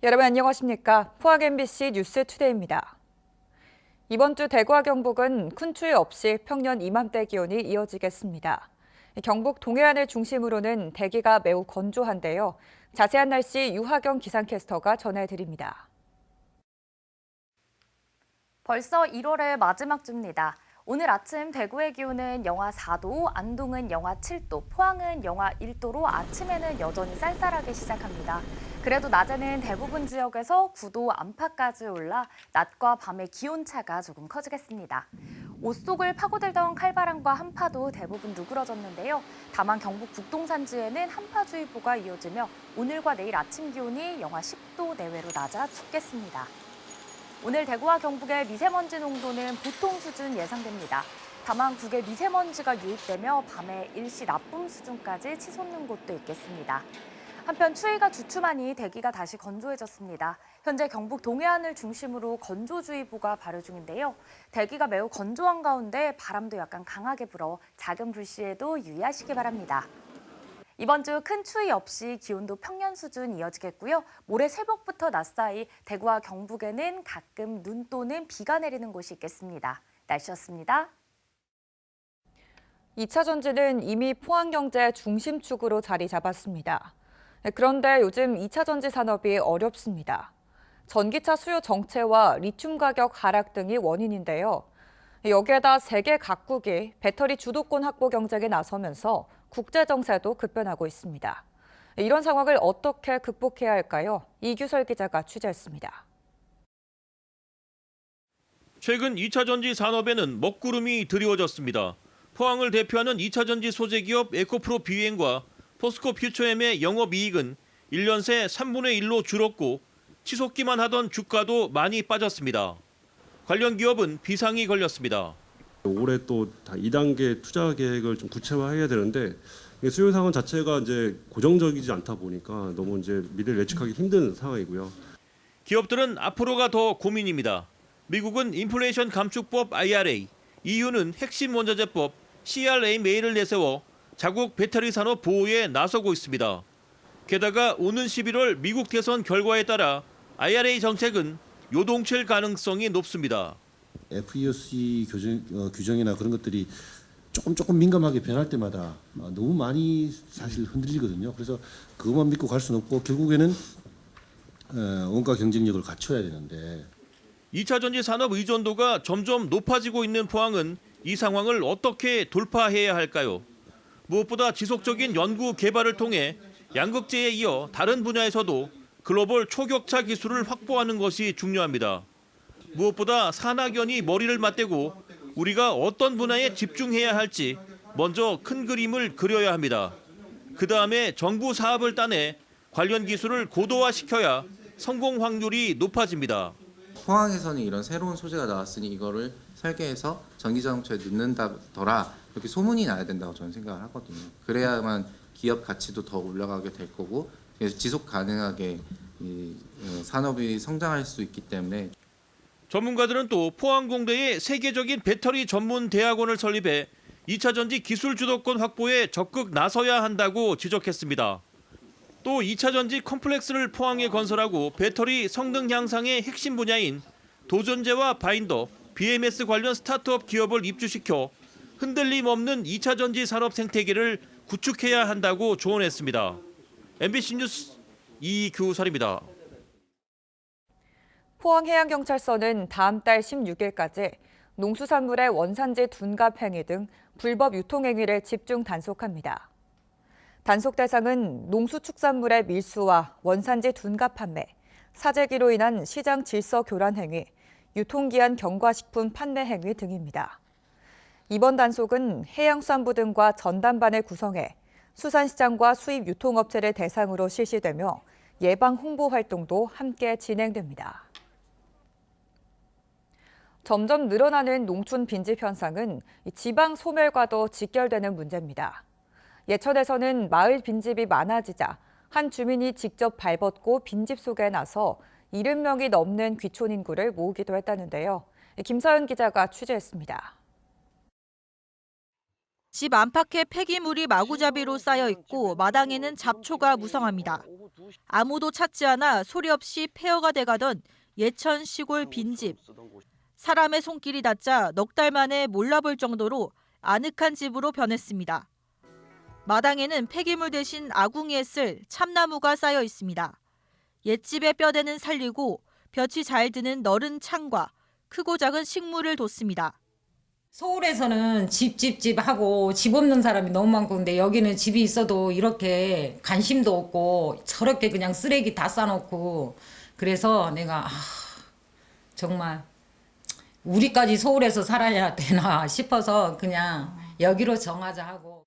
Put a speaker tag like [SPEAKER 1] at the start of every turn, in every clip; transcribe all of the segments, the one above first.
[SPEAKER 1] 여러분 안녕하십니까? 포항 MBC 뉴스투데이입니다. 이번 주 대구와 경북은 큰 추위 없이 평년 이맘때 기온이 이어지겠습니다. 경북 동해안을 중심으로는 대기가 매우 건조한데요. 자세한 날씨 유하경 기상캐스터가 전해드립니다.
[SPEAKER 2] 벌써 1월의 마지막 주입니다. 오늘 아침 대구의 기온은 영하 4도, 안동은 영하 7도, 포항은 영하 1도로 아침에는 여전히 쌀쌀하게 시작합니다. 그래도 낮에는 대부분 지역에서 9도 안팎까지 올라 낮과 밤의 기온차가 조금 커지겠습니다. 옷 속을 파고들던 칼바람과 한파도 대부분 누그러졌는데요. 다만 경북 북동 산지에는 한파주의보가 이어지며 오늘과 내일 아침 기온이 영하 10도 내외로 낮아 춥겠습니다. 오늘 대구와 경북의 미세먼지 농도는 보통 수준 예상됩니다. 다만 국외 미세먼지가 유입되며 밤에 일시 나쁨 수준까지 치솟는 곳도 있겠습니다. 한편 추위가 주춤하니 대기가 다시 건조해졌습니다. 현재 경북 동해안을 중심으로 건조주의보가 발효 중인데요. 대기가 매우 건조한 가운데 바람도 약간 강하게 불어 작은 불씨에도 유의하시기 바랍니다. 이번 주 큰 추위 없이 기온도 평년 수준 이어지겠고요. 모레 새벽부터 낮 사이 대구와 경북에는 가끔 눈 또는 비가 내리는 곳이 있겠습니다. 날씨였습니다.
[SPEAKER 1] 2차 전지는 이미 포항 경제 중심축으로 자리 잡았습니다. 그런데 요즘 2차 전지 산업이 어렵습니다. 전기차 수요 정체와 리튬 가격 하락 등이 원인인데요. 여기에다 세계 각국이 배터리 주도권 확보 경쟁에 나서면서 국제 정세도 급변하고 있습니다. 이런 상황을 어떻게 극복해야 할까요? 이규설 기자가 취재했습니다.
[SPEAKER 3] 최근 2차 전지 산업에는 먹구름이 드리워졌습니다. 포항을 대표하는 2차 전지 소재 기업 에코프로 비행과 포스코 퓨처엠의 영업이익은 1년 새 3분의 1로 줄었고 치솟기만 하던 주가도 많이 빠졌습니다. 관련 기업은 비상이 걸렸습니다.
[SPEAKER 4] 올해 또 2단계 투자 계획을 좀 구체화해야 되는데 수요 상황 자체가 이제 고정적이지 않다 보니까 너무 이제 미래를 예측하기 힘든 상황이고요.
[SPEAKER 3] 기업들은 앞으로가 더 고민입니다. 미국은 인플레이션 감축법 IRA, EU는 핵심 원자재법 CRAMA를 내세워 자국 배터리 산업 보호에 나서고 있습니다. 게다가 오는 11월 미국 대선 결과에 따라 IRA 정책은 요동칠 가능성이 높습니다.
[SPEAKER 5] FEOC 규정이나 그런 것들이 조금 민감하게 변할 때마다 너무 많이 사실 흔들리거든요. 그래서 그것만 믿고 갈 수는 없고 결국에는 원가 경쟁력을 갖춰야 되는데
[SPEAKER 3] 2차 전지 산업 의존도가 점점 높아지고 있는 포항은 이 상황을 어떻게 돌파해야 할까요? 무엇보다 지속적인 연구 개발을 통해 양극재에 이어 다른 분야에서도 글로벌 초격차 기술을 확보하는 것이 중요합니다. 무엇보다 산학연이 머리를 맞대고 우리가 어떤 분야에 집중해야 할지 먼저 큰 그림을 그려야 합니다. 그 다음에 정부 사업을 따내 관련 기술을 고도화시켜야 성공 확률이 높아집니다.
[SPEAKER 6] 포항에서는 이런 새로운 소재가 나왔으니 이거를 설계해서 전기자동차에 넣는다더라 이렇게 소문이 나야 된다고 저는 생각을 하거든요. 그래야만 기업 가치도 더 올라가게 될 거고 지속 가능하게 이 산업이 성장할 수 있기 때문에
[SPEAKER 3] 전문가들은 또 포항공대에 세계적인 배터리 전문 대학원을 설립해 2차 전지 기술 주도권 확보에 적극 나서야 한다고 지적했습니다. 또 2차 전지 컴플렉스를 포항에 건설하고 배터리 성능 향상의 핵심 분야인 도전제와 바인더, BMS 관련 스타트업 기업을 입주시켜 흔들림 없는 2차 전지 산업 생태계를 구축해야 한다고 조언했습니다. MBC 뉴스 이규설입니다.
[SPEAKER 1] 포항해양경찰서는 다음 달 16일까지 농수산물의 원산지 둔갑 행위 등 불법 유통 행위를 집중 단속합니다. 단속 대상은 농수축산물의 밀수와 원산지 둔갑 판매, 사재기로 인한 시장 질서 교란 행위, 유통기한 경과식품 판매 행위 등입니다. 이번 단속은 해양수산부 등과 전담반을 구성해 수산시장과 수입 유통업체를 대상으로 실시되며 예방 홍보 활동도 함께 진행됩니다. 점점 늘어나는 농촌 빈집 현상은 지방 소멸과도 직결되는 문제입니다. 예천에서는 마을 빈집이 많아지자 한 주민이 직접 발벗고 빈집 속에 나서 70명이 넘는 귀촌 인구를 모으기도 했다는데요. 김서연 기자가 취재했습니다.
[SPEAKER 7] 집 안팎에 폐기물이 마구잡이로 쌓여 있고 마당에는 잡초가 무성합니다. 아무도 찾지 않아 소리 없이 폐허가 돼가던 예천 시골 빈집. 사람의 손길이 닿자 넉 달 만에 몰라볼 정도로 아늑한 집으로 변했습니다. 마당에는 폐기물 대신 아궁이에 쓸 참나무가 쌓여 있습니다. 옛집의 뼈대는 살리고 볕이 잘 드는 너른 창과 크고 작은 식물을 뒀습니다.
[SPEAKER 8] 서울에서는 집 하고 집 없는 사람이 너무 많고 근데 여기는 집이 있어도 이렇게 관심도 없고 저렇게 그냥 쓰레기 다 싸놓고 그래서 내가 정말 우리까지 서울에서 살아야 되나 싶어서 그냥 여기로 정하자 하고.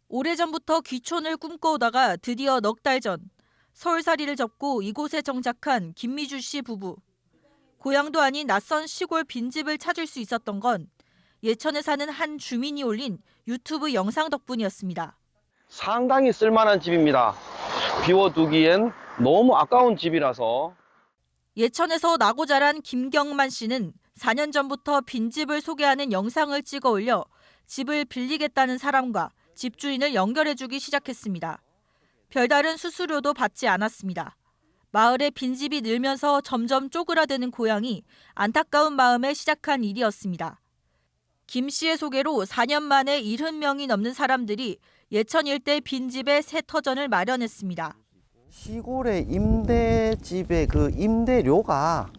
[SPEAKER 7] 오래전부터 귀촌을 꿈꿔오다가 드디어 넉 달 전 서울살이를 접고 이곳에 정착한 김미주 씨 부부. 고향도 아닌 낯선 시골 빈집을 찾을 수 있었던 건 예천에 사는 한 주민이 올린 유튜브 영상 덕분이었습니다.
[SPEAKER 9] 상당히 쓸만한 집입니다. 비워두기엔 너무 아까운 집이라서.
[SPEAKER 7] 예천에서 나고 자란 김경만 씨는 4년 전부터 빈집을 소개하는 영상을 찍어 올려 집을 빌리겠다는 사람과 집주인을 연결해주기 시작했습니다. 별다른 수수료도 받지 않았습니다. 마을에 빈집이 늘면서 점점 쪼그라드는 고향이 안타까운 마음에 시작한 일이었습니다. 김 씨의 소개로 4년 만에 70명이 넘는 사람들이 예천 일대 빈집에 새 터전을 마련했습니다.
[SPEAKER 10] 시골의 임대집의 그 임대료가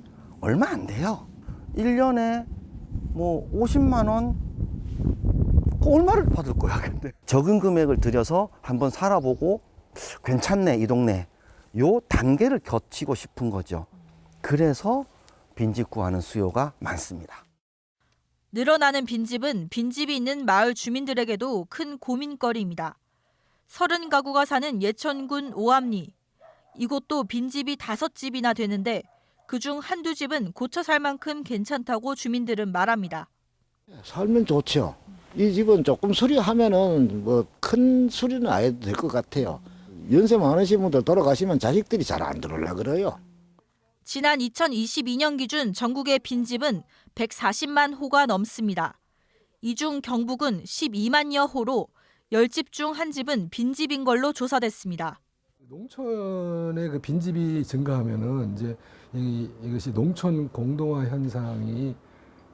[SPEAKER 10] 얼마 안 돼요. 1년에 뭐 50만 원? 얼마를 받을 거야, 근데. 적은 금액을 들여서 한번 살아보고 괜찮네, 이 동네. 요 단계를 거치고 싶은 거죠. 그래서 빈집 구하는 수요가 많습니다.
[SPEAKER 7] 늘어나는 빈집은 빈집이 있는 마을 주민들에게도 큰 고민거리입니다. 30가구가 사는 예천군 오암리. 이곳도 빈집이 5집이나 되는데 그중 한두 집은 고쳐 살 만큼 괜찮다고 주민들은 말합니다.
[SPEAKER 11] 살면 좋죠. 이 집은 조금 수리하면은 뭐 큰 수리는 안 해도 될 것 같아요. 연세 많으신 분들 돌아가시면 자식들이 잘 안 들어오려 그래요.
[SPEAKER 7] 지난 2022년 기준 전국의 빈집은 140만 호가 넘습니다. 이 중 경북은 12만여 호로 10집 중 한 집은 빈집인 걸로 조사됐습니다.
[SPEAKER 12] 농촌의 그 빈집이 증가하면은 이제 이것이 농촌 공동화 현상이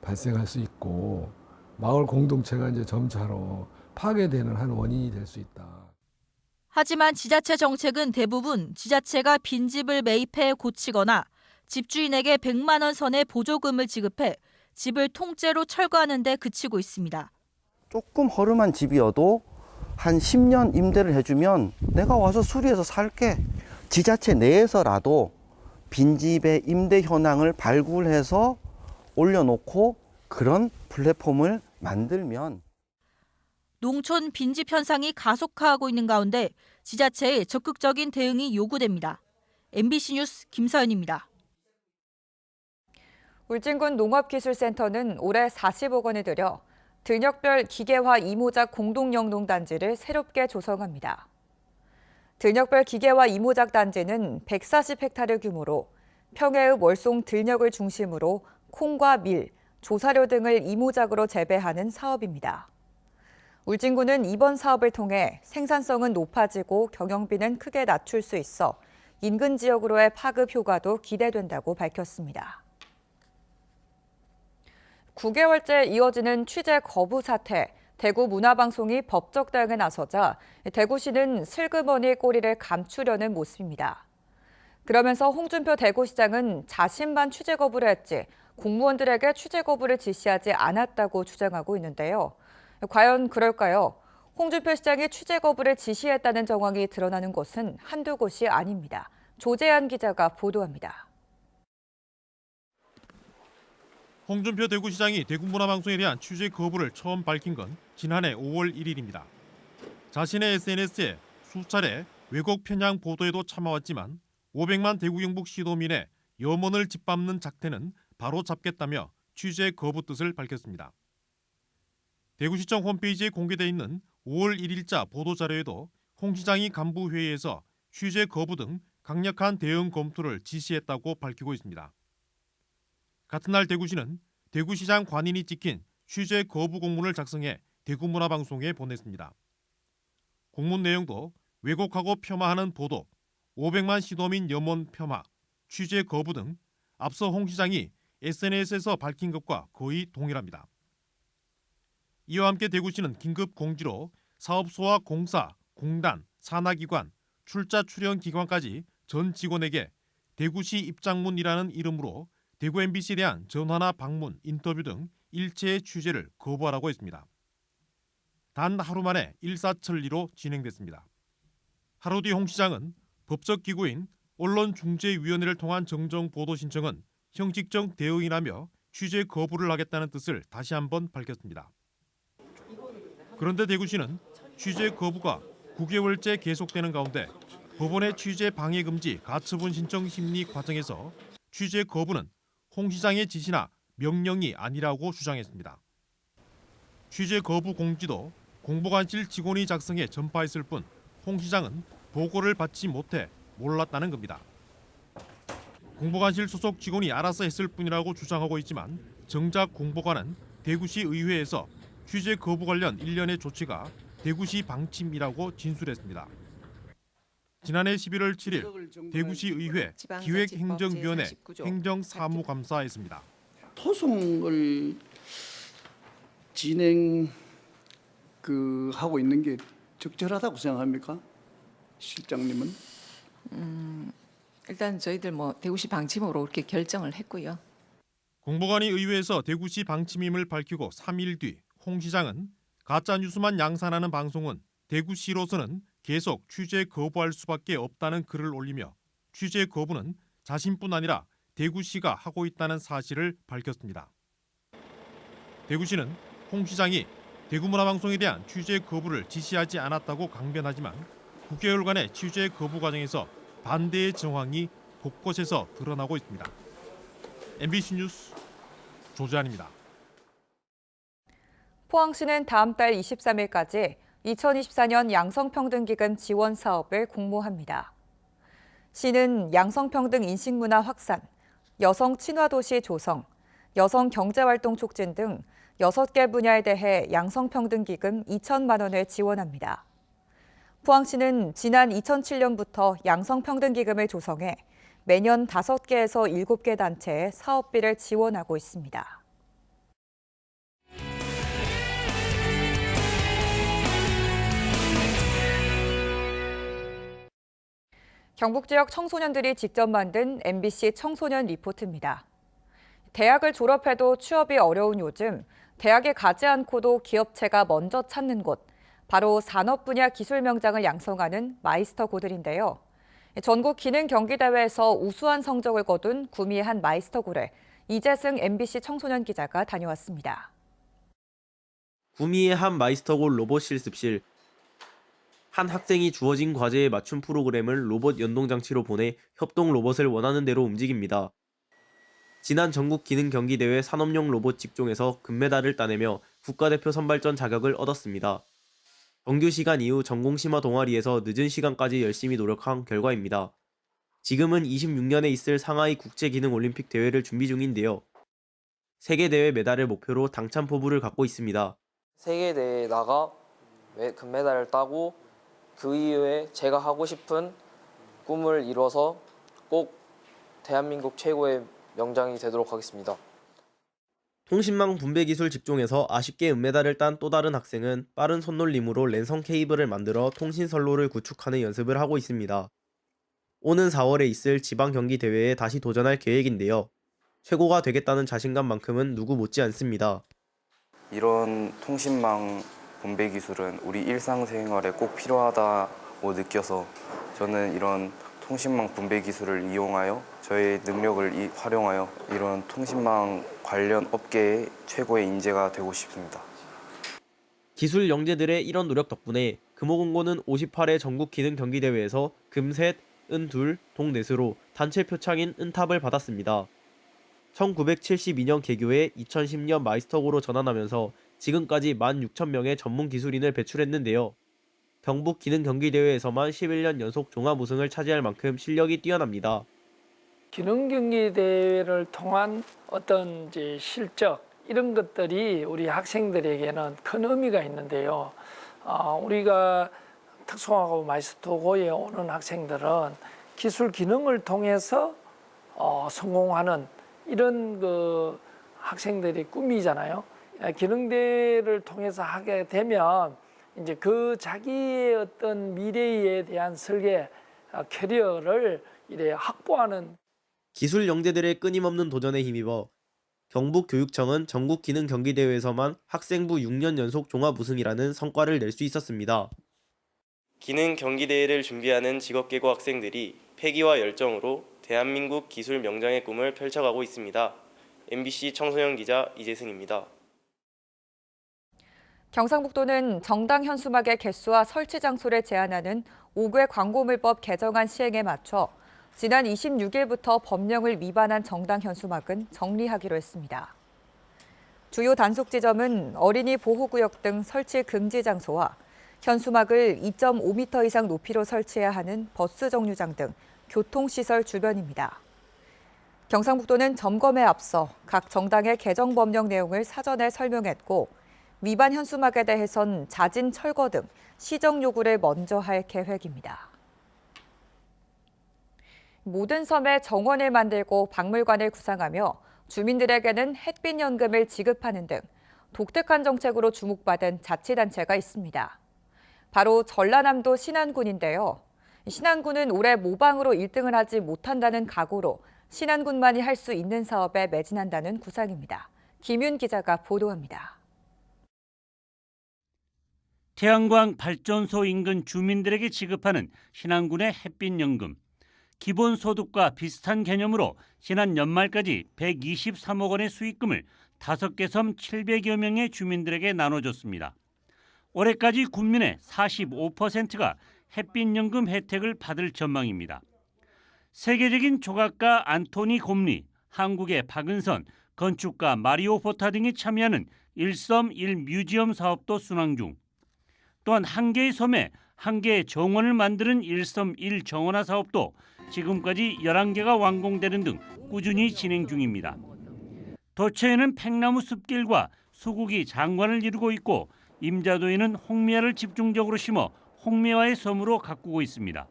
[SPEAKER 12] 발생할 수 있고 마을 공동체가 이제 점차로 파괴되는 한 원인이 될 수 있다.
[SPEAKER 7] 하지만 지자체 정책은 대부분 지자체가 빈집을 매입해 고치거나 집주인에게 100만 원 선의 보조금을 지급해 집을 통째로 철거하는 데 그치고 있습니다.
[SPEAKER 10] 조금 허름한 집이어도 한 10년 임대를 해주면 내가 와서 수리해서 살게. 지자체 내에서라도 빈집의 임대 현황을 발굴해서 올려놓고 그런 플랫폼을 만들면.
[SPEAKER 7] 농촌 빈집 현상이 가속화하고 있는 가운데 지자체의 적극적인 대응이 요구됩니다. MBC 뉴스 김서연입니다.
[SPEAKER 1] 울진군 농업기술센터는 올해 40억 원을 들여 들녘별 기계화 이모작 공동영농단지를 새롭게 조성합니다. 들녘별 기계화 이모작 단지는 140헥타르 규모로 평해읍 월송 들녘을 중심으로 콩과 밀, 조사료 등을 이모작으로 재배하는 사업입니다. 울진군은 이번 사업을 통해 생산성은 높아지고 경영비는 크게 낮출 수 있어 인근 지역으로의 파급 효과도 기대된다고 밝혔습니다. 9개월째 이어지는 취재 거부 사태, 대구 문화방송이 법적 대응에 나서자 대구시는 슬그머니 꼬리를 감추려는 모습입니다. 그러면서 홍준표 대구시장은 자신만 취재 거부를 했지 공무원들에게 취재 거부를 지시하지 않았다고 주장하고 있는데요. 과연 그럴까요? 홍준표 시장이 취재 거부를 지시했다는 정황이 드러나는 곳은 한두 곳이 아닙니다. 조재한 기자가 보도합니다.
[SPEAKER 3] 홍준표 대구시장이 대구문화방송에 대한 취재 거부를 처음 밝힌 건 지난해 5월 1일입니다. 자신의 SNS에 수차례 왜곡 편향 보도에도 참아왔지만 500만 대구 경북 시도민의 염원을 짓밟는 작태는 바로 잡겠다며 취재 거부 뜻을 밝혔습니다. 대구시청 홈페이지에 공개돼 있는 5월 1일자 보도자료에도 홍 시장이 간부회의에서 취재 거부 등 강력한 대응 검토를 지시했다고 밝히고 있습니다. 같은 날 대구시는 대구시장 관인이 찍힌 취재 거부 공문을 작성해
[SPEAKER 13] 대구문화방송에 보냈습니다. 공문 내용도 왜곡하고 폄하하는 보도, 500만 시도민 염원 폄하, 취재 거부 등 앞서 홍 시장이 SNS에서 밝힌 것과 거의 동일합니다. 이와 함께 대구시는 긴급 공지로 사업소와 공사, 공단, 산하기관, 출자 출연 기관까지 전 직원에게 대구시 입장문이라는 이름으로 대구 MBC에 대한 전화나 방문, 인터뷰 등 일체의 취재를 거부하라고 했습니다. 단 하루 만에 일사천리로 진행됐습니다. 하루 뒤 홍 시장은 법적 기구인 언론중재위원회를 통한 정정 보도 신청은 형식적 대응이라며 취재 거부를 하겠다는 뜻을 다시 한번 밝혔습니다. 그런데 대구시는 취재 거부가 9개월째 계속되는 가운데 법원의 취재 방해 금지 가처분 신청 심리 과정에서 취재 거부는 홍 시장의 지시나 명령이 아니라고 주장했습니다. 취재 거부 공지도 공보관실 직원이 작성해 전파했을 뿐 홍 시장은 보고를 받지 못해 몰랐다는 겁니다. 공보관실 소속 직원이 알아서 했을 뿐이라고 주장하고 있지만 정작 공보관은 대구시 의회에서 취재 거부 관련 일련의 조치가 대구시 방침이라고 진술했습니다. 지난해 11월 7일 대구시 의회 기획행정위원회 행정사무감사했습니다.
[SPEAKER 14] 소송을 하고 있는 게 적절하다고 생각합니까? 실장님은?
[SPEAKER 15] 일단 저희들 대구시 방침으로 그렇게 결정을 했고요.
[SPEAKER 13] 공보관이 의회에서 대구시 방침임을 밝히고 3일 뒤 홍 시장은 가짜 뉴스만 양산하는 방송은 대구시로서는 계속 취재 거부할 수밖에 없다는 글을 올리며 취재 거부는 자신뿐 아니라 대구시가 하고 있다는 사실을 밝혔습니다. 대구시는 홍 시장이 대구문화방송에 대한 취재 거부를 지시하지 않았다고 강변하지만 9개월간의 취재 거부 과정에서 반대의 정황이 곳곳에서 드러나고 있습니다. MBC 뉴스 조재환입니다.
[SPEAKER 1] 포항시는 다음 달 23일까지 2024년 양성평등기금 지원 사업을 공모합니다. 시는 양성평등 인식문화 확산, 여성 친화도시 조성, 여성 경제활동 촉진 등 6개 분야에 대해 양성평등기금 2천만 원을 지원합니다. 포항시는 지난 2007년부터 양성평등기금을 조성해 매년 5개에서 7개 단체에 사업비를 지원하고 있습니다. 경북 지역 청소년들이 직접 만든 MBC 청소년 리포트입니다. 대학을 졸업해도 취업이 어려운 요즘 대학에 가지 않고도 기업체가 먼저 찾는 곳, 바로 산업 분야 기술 명장을 양성하는 마이스터고들인데요. 전국 기능 경기대회에서 우수한 성적을 거둔 구미의 한 마이스터고를 이재승 MBC 청소년 기자가 다녀왔습니다.
[SPEAKER 16] 구미의 한 마이스터고 로봇 실습실. 한 학생이 주어진 과제에 맞춘 프로그램을 로봇 연동장치로 보내 협동 로봇을 원하는 대로 움직입니다. 지난 전국 기능 경기대회 산업용 로봇 직종에서 금메달을 따내며 국가대표 선발전 자격을 얻었습니다. 정규 시간 이후 전공 심화 동아리에서 늦은 시간까지 열심히 노력한 결과입니다. 지금은 26년에 있을 상하이 국제기능올림픽 대회를 준비 중인데요. 세계대회 메달을 목표로 당찬 포부를 갖고 있습니다.
[SPEAKER 17] 세계대회에 나가 금메달을 따고 그 이후에 제가 하고 싶은 꿈을 이뤄서 꼭 대한민국 최고의 명장이 되도록 하겠습니다.
[SPEAKER 16] 통신망 분배기술 직종에서 아쉽게 은메달을 딴 또 다른 학생은 빠른 손놀림으로 랜선 케이블을 만들어 통신 선로를 구축하는 연습을 하고 있습니다. 오는 4월에 있을 지방 경기 대회에 다시 도전할 계획인데요. 최고가 되겠다는 자신감만큼은 누구 못지 않습니다.
[SPEAKER 18] 이런 통신망 분배 기술은 우리 일상생활에 꼭 필요하다고 느껴서 저는 이런 통신망 분배 기술을 이용하여 저의 능력을 활용하여 이런 통신망 관련 업계의 최고의 인재가 되고 싶습니다.
[SPEAKER 16] 기술 영재들의 이런 노력 덕분에 금호공고는 58회 전국 기능 경기대회에서 금 3, 은 2, 동 4수로 단체 표창인 은탑을 받았습니다. 1972년 개교해 2010년 마이스터고로 전환하면서 지금까지 16,000명의 전문 기술인을 배출했는데요. 경북 기능 경기대회에서만 11년 연속 종합 우승을 차지할 만큼 실력이 뛰어납니다.
[SPEAKER 19] 기능 경기 대회를 통한 어떤 실적 이런 것들이 우리 학생들에게는 큰 의미가 있는데요. 우리가 특성화고 마이스터고에 오는 학생들은 기술 기능을 통해서 성공하는 이런 그 학생들의 꿈이잖아요. 기능대를 통해서 하게 되면 이제 그 자기의 어떤 미래에 대한 설계, 캐리어를 이래 확보하는
[SPEAKER 16] 기술 영재들의 끊임없는 도전에 힘입어 경북교육청은 전국 기능 경기대회에서만 학생부 6년 연속 종합 우승이라는 성과를 낼 수 있었습니다. 기능 경기대회를 준비하는 직업계고 학생들이 패기와 열정으로 대한민국 기술 명장의 꿈을 펼쳐가고 있습니다. MBC 청소년 기자 이재승입니다.
[SPEAKER 1] 경상북도는 정당 현수막의 개수와 설치 장소를 제한하는 5개 광고물법 개정안 시행에 맞춰 지난 26일부터 법령을 위반한 정당 현수막은 정리하기로 했습니다. 주요 단속 지점은 어린이 보호구역 등 설치 금지 장소와 현수막을 2.5m 이상 높이로 설치해야 하는 버스 정류장 등 교통시설 주변입니다. 경상북도는 점검에 앞서 각 정당의 개정 법령 내용을 사전에 설명했고 위반 현수막에 대해선 자진 철거 등 시정 요구를 먼저 할 계획입니다. 모든 섬에 정원을 만들고 박물관을 구상하며 주민들에게는 햇빛 연금을 지급하는 등 독특한 정책으로 주목받은 자치단체가 있습니다. 바로 전라남도 신안군인데요. 신안군은 올해 모방으로 1등을 하지 못한다는 각오로 신안군만이 할 수 있는 사업에 매진한다는 구상입니다. 김윤 기자가 보도합니다.
[SPEAKER 20] 태양광 발전소 인근 주민들에게 지급하는 신안군의 햇빛연금. 기본소득과 비슷한 개념으로 지난 연말까지 123억 원의 수익금을 5개 섬 700여 명의 주민들에게 나눠줬습니다. 올해까지 군민의 45%가 햇빛연금 혜택을 받을 전망입니다. 세계적인 조각가 안토니 곰리, 한국의 박은선, 건축가 마리오 포타 등이 참여하는 일섬 1뮤지엄 사업도 순항 중. 또한 한 개의 섬에 한 개의 정원을 만드는 일섬 1정원화 사업도 지금까지 11개가 완공되는 등 꾸준히 진행 중입니다. 도처에는 팽나무 숲길과 수국이 장관을 이루고 있고 임자도에는 홍미화를 집중적으로 심어 홍미화의 섬으로 가꾸고 있습니다.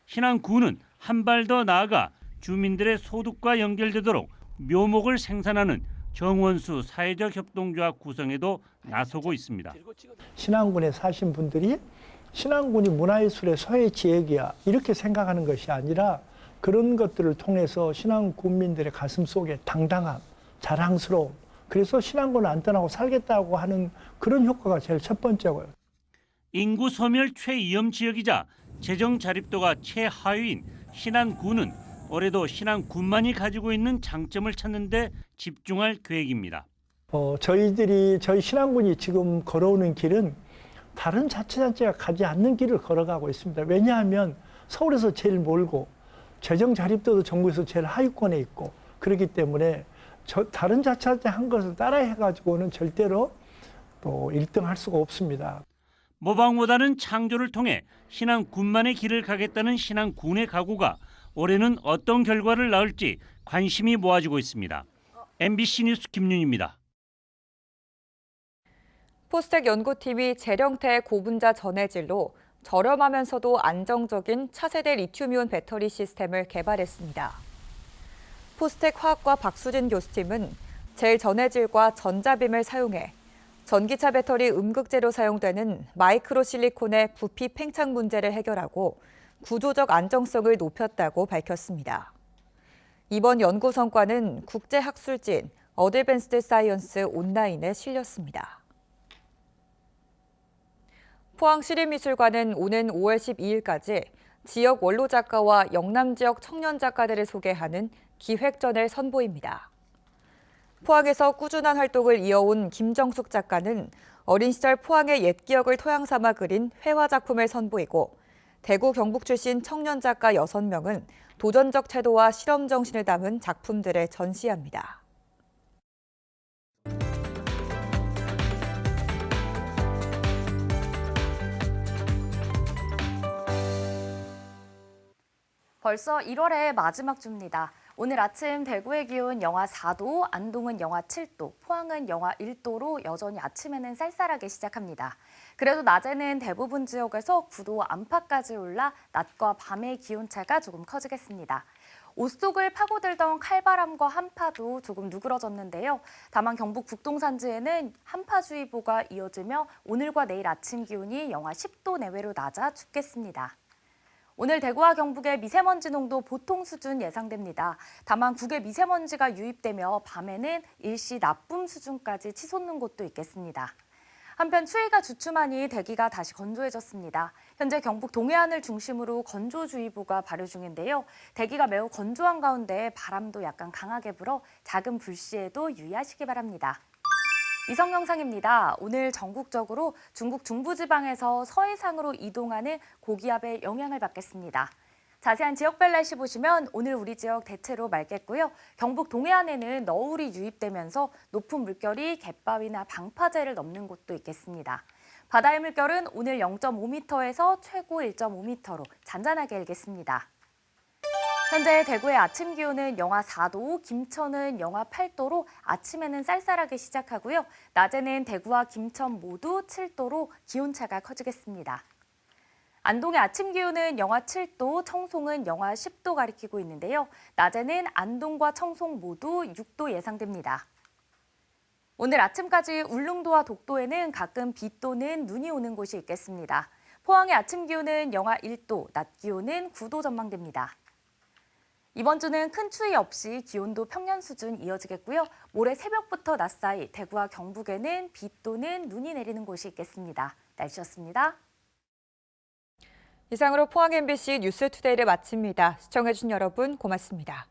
[SPEAKER 20] 신안군은 한 발 더 나아가 주민들의 소득과 연결되도록 묘목을 생산하는 정원수 사회적 협동조합 구성에도 나서고 있습니다.
[SPEAKER 21] 신안군에 사신 분들이 신안군이 문화예술의 소외 지역이야 이렇게 생각하는 것이 아니라 그런 것들을 통해서 신안 군민들의 가슴 속에 당당함, 자랑스러움, 그래서 신안군을 안 떠나고 살겠다고 하는 그런 효과가 제일 첫 번째고요.
[SPEAKER 20] 인구 소멸 최위험 지역이자 재정 자립도가 최하위인 신안군은 올해도 신안군만이 가지고 있는 장점을 찾는 데 집중할 계획입니다.
[SPEAKER 21] 저희 신안군이 지금 걸어오는 길은 다른 자치단체가 가지 않는 길을 걸어가고 있습니다. 왜냐하면 서울에서 제일 멀고 재정 자립도도 전국에서 제일 하위권에 있고 그렇기 때문에 다른 자치단체 한 것을 따라해가지고는 절대로 또 1등 할 수가 없습니다.
[SPEAKER 20] 모방보다는 창조를 통해 신안군만의 길을 가겠다는 신안군의 각오가 올해는 어떤 결과를 낳을지 관심이 모아지고 있습니다. MBC 뉴스 김윤입니다.
[SPEAKER 1] 포스텍 연구팀이 재령태 고분자 전해질로 저렴하면서도 안정적인 차세대 리튬이온 배터리 시스템을 개발했습니다. 포스텍 화학과 박수진 교수팀은 젤 전해질과 전자빔을 사용해 전기차 배터리 음극재로 사용되는 마이크로실리콘의 부피 팽창 문제를 해결하고 구조적 안정성을 높였다고 밝혔습니다. 이번 연구 성과는 국제학술지인 어드밴스드 사이언스 온라인에 실렸습니다. 포항시립미술관은 오는 5월 12일까지 지역 원로 작가와 영남 지역 청년 작가들을 소개하는 기획전을 선보입니다. 포항에서 꾸준한 활동을 이어온 김정숙 작가는 어린 시절 포항의 옛 기억을 토양 삼아 그린 회화 작품을 선보이고 대구 경북 출신 청년 작가 6명은 도전적 태도와 실험 정신을 담은 작품들을 전시합니다.
[SPEAKER 2] 벌써 1월의 마지막 주입니다. 오늘 아침 대구의 기온 영하 4도, 안동은 영하 7도, 포항은 영하 1도로 여전히 아침에는 쌀쌀하게 시작합니다. 그래도 낮에는 대부분 지역에서 9도 안팎까지 올라 낮과 밤의 기온차가 조금 커지겠습니다. 옷 속을 파고들던 칼바람과 한파도 조금 누그러졌는데요. 다만 경북 북동산지에는 한파주의보가 이어지며 오늘과 내일 아침 기온이 영하 10도 내외로 낮아 춥겠습니다. 오늘 대구와 경북의 미세먼지 농도 보통 수준 예상됩니다. 다만 국외 미세먼지가 유입되며 밤에는 일시 나쁨 수준까지 치솟는 곳도 있겠습니다. 한편 추위가 주춤하니 대기가 다시 건조해졌습니다. 현재 경북 동해안을 중심으로 건조주의보가 발효 중인데요. 대기가 매우 건조한 가운데 바람도 약간 강하게 불어 작은 불씨에도 유의하시기 바랍니다. 위성 영상입니다. 오늘 전국적으로 중국 중부지방에서 서해상으로 이동하는 고기압의 영향을 받겠습니다. 자세한 지역별 날씨 보시면 오늘 우리 지역 대체로 맑겠고요. 경북 동해안에는 너울이 유입되면서 높은 물결이 갯바위나 방파제를 넘는 곳도 있겠습니다. 바다의 물결은 오늘 0.5m에서 최고 1.5m로 잔잔하게 일겠습니다. 현재 대구의 아침 기온은 영하 4도, 김천은 영하 8도로 아침에는 쌀쌀하게 시작하고요. 낮에는 대구와 김천 모두 7도로 기온차가 커지겠습니다. 안동의 아침 기온은 영하 7도, 청송은 영하 10도 가리키고 있는데요. 낮에는 안동과 청송 모두 6도 예상됩니다. 오늘 아침까지 울릉도와 독도에는 가끔 비 또는 눈이 오는 곳이 있겠습니다. 포항의 아침 기온은 영하 1도, 낮 기온은 9도 전망됩니다. 이번 주는 큰 추위 없이 기온도 평년 수준 이어지겠고요. 모레 새벽부터 낮 사이 대구와 경북에는 비 또는 눈이 내리는 곳이 있겠습니다. 날씨였습니다.
[SPEAKER 1] 이상으로 포항 MBC 뉴스투데이를 마칩니다. 시청해주신 여러분 고맙습니다.